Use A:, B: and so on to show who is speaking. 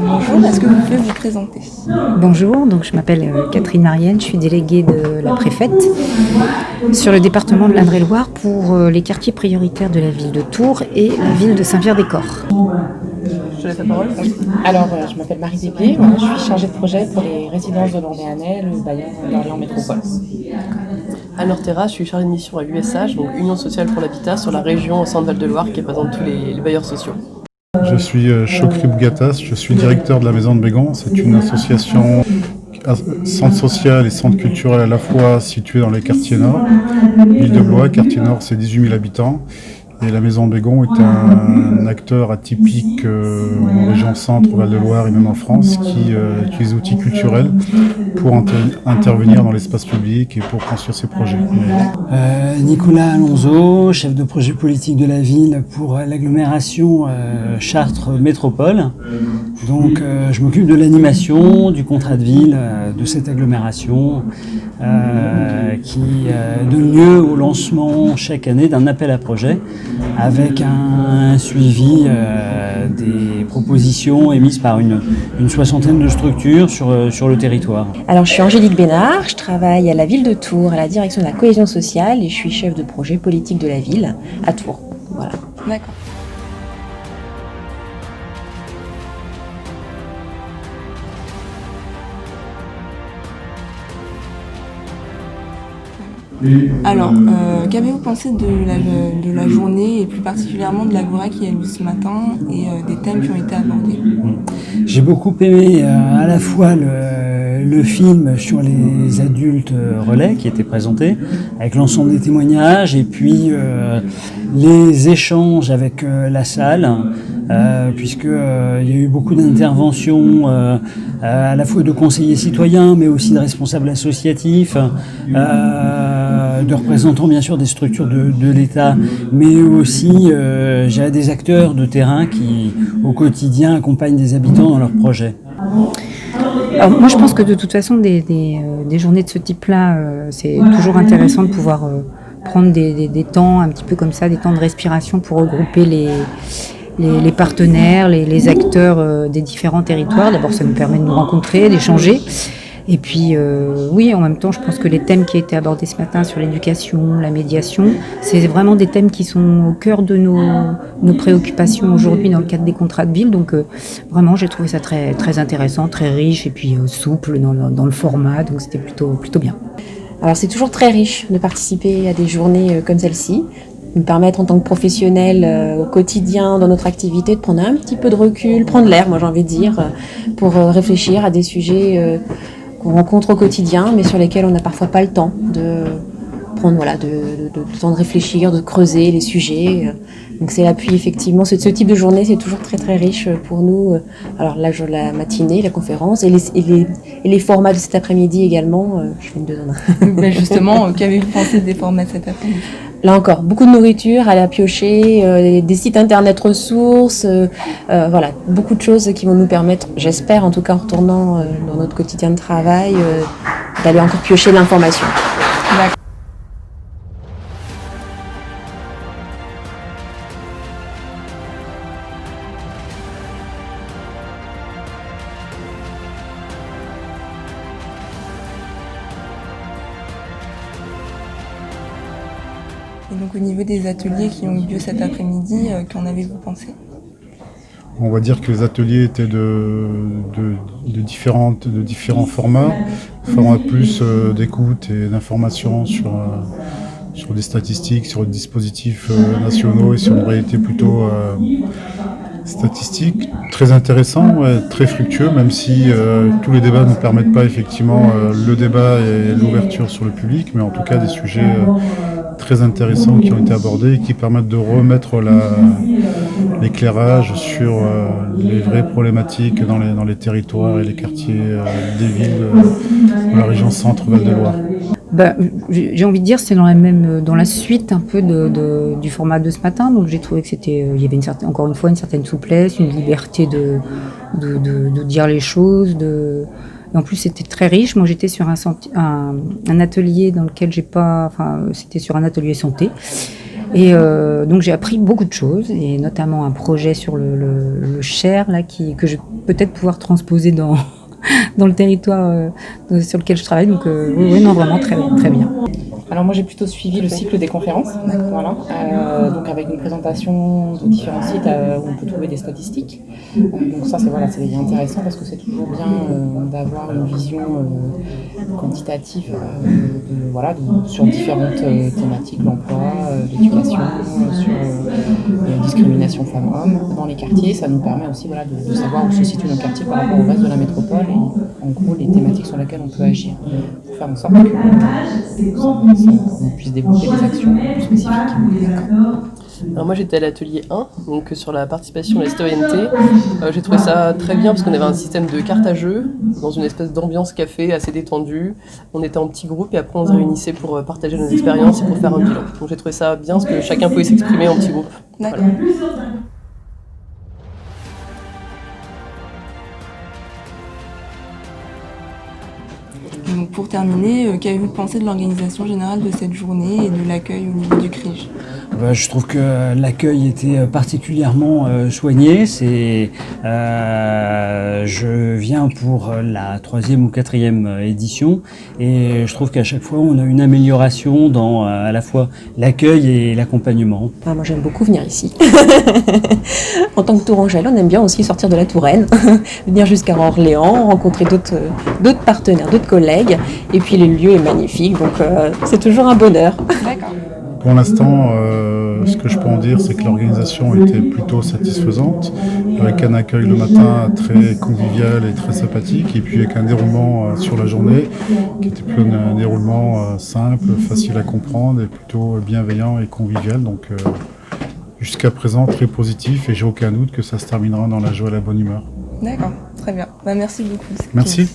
A: Bonjour, est-ce que vous pouvez vous présenter?
B: Bonjour, donc je m'appelle Catherine Marienne, je suis déléguée de la préfète sur le département de l'Indre-et-Loire pour les quartiers prioritaires de la ville de Tours et la ville de Saint-Pierre-des-Corps.
A: Je te laisse la parole.
C: Alors, je m'appelle Marie Desbiers, voilà, je suis chargée de projet pour les résidences de l'Orléanais, le Bayern d'Orléans Métropole.
D: Anne Terra, je suis chargée de mission à l'USH, donc Union sociale pour l'habitat, sur la région au centre Val-de-Loire qui représente tous les bailleurs sociaux.
E: Je suis Chokri Bougatas, je suis directeur de la Maison de Bégon. C'est une association centre social et centre culturel à la fois située dans les quartiers nord. Ville de Blois, quartier nord, c'est 18 000 habitants. Et la Maison de Bégon est un acteur atypique en région centre, Val-de-Loire et même en France qui utilise des outils culturels pour intervenir dans l'espace public et pour construire ses projets.
F: Nicolas Alonso, chef de projet politique de la ville pour l'agglomération Chartres Métropole. Donc je m'occupe de l'animation, du contrat de ville de cette agglomération qui donne lieu au lancement chaque année d'un appel à projet avec un suivi des propositions émises par une soixantaine de structures sur le territoire.
C: Alors, je suis Angélique Bénard, je travaille à la ville de Tours, à la direction de la cohésion sociale et je suis chef de projet politique de la ville à Tours. Voilà.
A: D'accord. Alors, qu'avez-vous pensé de la journée et plus particulièrement de l'Agora qui a eu ce matin et des thèmes qui ont été abordés?
F: J'ai beaucoup aimé à la fois le film sur les adultes relais qui était présenté avec l'ensemble des témoignages et puis les échanges avec la salle puisque il y a eu beaucoup d'interventions à la fois de conseillers citoyens mais aussi de responsables associatifs, de représentants bien sûr des structures de l'État, mais aussi j'ai des acteurs de terrain qui au quotidien accompagnent des habitants dans leurs projets.
B: Alors, moi je pense que de toute façon des journées de ce type-là, c'est toujours intéressant de pouvoir prendre des temps un petit peu comme ça, des temps de respiration pour regrouper les partenaires, les acteurs des différents territoires. D'abord ça nous permet de nous rencontrer, d'échanger. Et puis, oui, en même temps, je pense que les thèmes qui ont été abordés ce matin sur l'éducation, la médiation, c'est vraiment des thèmes qui sont au cœur de nos préoccupations aujourd'hui dans le cadre des contrats de ville. Donc, vraiment, j'ai trouvé ça très, très intéressant, très riche et puis souple dans le format. Donc, c'était plutôt bien.
C: Alors, c'est toujours très riche de participer à des journées comme celle-ci. Nous permettre en tant que professionnels au quotidien dans notre activité de prendre un petit peu de recul, prendre l'air, moi j'ai envie de dire, pour réfléchir à des sujets qu'on rencontre au quotidien, mais sur lesquels on n'a parfois pas le temps de prendre de temps de réfléchir, de creuser les sujets. Donc c'est l'appui effectivement. Ce type de journée, c'est toujours très très riche pour nous. Alors là, la matinée, la conférence et les formats de cet après-midi également. Je fais une 2 en 1.
A: Ben justement, qu'avez-vous pensé des formats cet après-midi?
C: Là encore, beaucoup de nourriture à la piocher, des sites internet ressources, voilà, beaucoup de choses qui vont nous permettre, j'espère en tout cas en retournant dans notre quotidien de travail, d'aller encore piocher l'information.
A: D'accord. Et donc au niveau des ateliers qui ont eu lieu cet après-midi, qu'en avez-vous pensé?
E: On va dire que les ateliers étaient de différents formats plus d'écoute et d'information sur des statistiques, sur des dispositifs nationaux et sur une réalité plutôt statistique. Très intéressant, ouais, très fructueux, même si tous les débats ne permettent pas effectivement le débat et l'ouverture sur le public, mais en tout cas des sujets très intéressants qui ont été abordés et qui permettent de remettre l'éclairage sur les vraies problématiques dans les territoires et les quartiers des villes de la région centre Val-de-Loire.
B: J'ai envie de dire c'est dans la suite un peu du format de ce matin. Donc j'ai trouvé que il y avait encore une fois une certaine souplesse, une liberté de dire les choses, et en plus c'était très riche. Moi j'étais sur un atelier dans lequel c'était sur un atelier santé. Et donc j'ai appris beaucoup de choses, et notamment un projet sur le Cher, là, que je vais peut-être pouvoir transposer dans, dans le territoire sur lequel je travaille. Donc oui, non, vraiment très, très bien.
G: Alors moi j'ai plutôt suivi le cycle des conférences, voilà. Donc avec une présentation de différents sites où on peut trouver des statistiques. Donc ça c'est intéressant parce que c'est toujours bien d'avoir une vision quantitative sur différentes thématiques, l'emploi, l'éducation, sur la discrimination femmes-hommes dans les quartiers. Ça nous permet aussi de savoir où se situe nos quartiers par rapport au reste de la métropole et en gros les thématiques sur lesquelles on peut agir pour faire en sorte qu'on puisse développer des actions plus spécifiques.
D: Alors moi j'étais à l'atelier 1, donc sur la participation et la citoyenneté. J'ai trouvé ça très bien parce qu'on avait un système de cartes à jeu dans une espèce d'ambiance café assez détendue. On était en petits groupes et après on se réunissait pour partager nos expériences et pour faire un bilan. Donc j'ai trouvé ça bien parce que chacun pouvait s'exprimer en petits groupes.
A: D'accord.
D: Voilà.
A: Donc, pour terminer, qu'avez-vous pensé de l'organisation générale de cette journée et de l'accueil au niveau du CRIJ ?
F: Je trouve que l'accueil était particulièrement soigné. Je viens pour la 3e ou 4e édition et je trouve qu'à chaque fois on a une amélioration dans à la fois l'accueil et l'accompagnement.
C: Moi j'aime beaucoup venir ici. En tant que Tourangelle, on aime bien aussi sortir de la Touraine, venir jusqu'à Orléans, rencontrer d'autres partenaires, d'autres collègues, et puis le lieu est magnifique, donc c'est toujours un bonheur.
A: D'accord.
E: Pour l'instant, ce que je peux en dire, c'est que l'organisation était plutôt satisfaisante, avec un accueil le matin très convivial et très sympathique, et puis avec un déroulement sur la journée qui était plutôt un déroulement simple, facile à comprendre et plutôt bienveillant et convivial. Donc jusqu'à présent très positif, et j'ai aucun doute que ça se terminera dans la joie et la bonne humeur.
A: D'accord, très bien. Merci beaucoup.
E: Merci.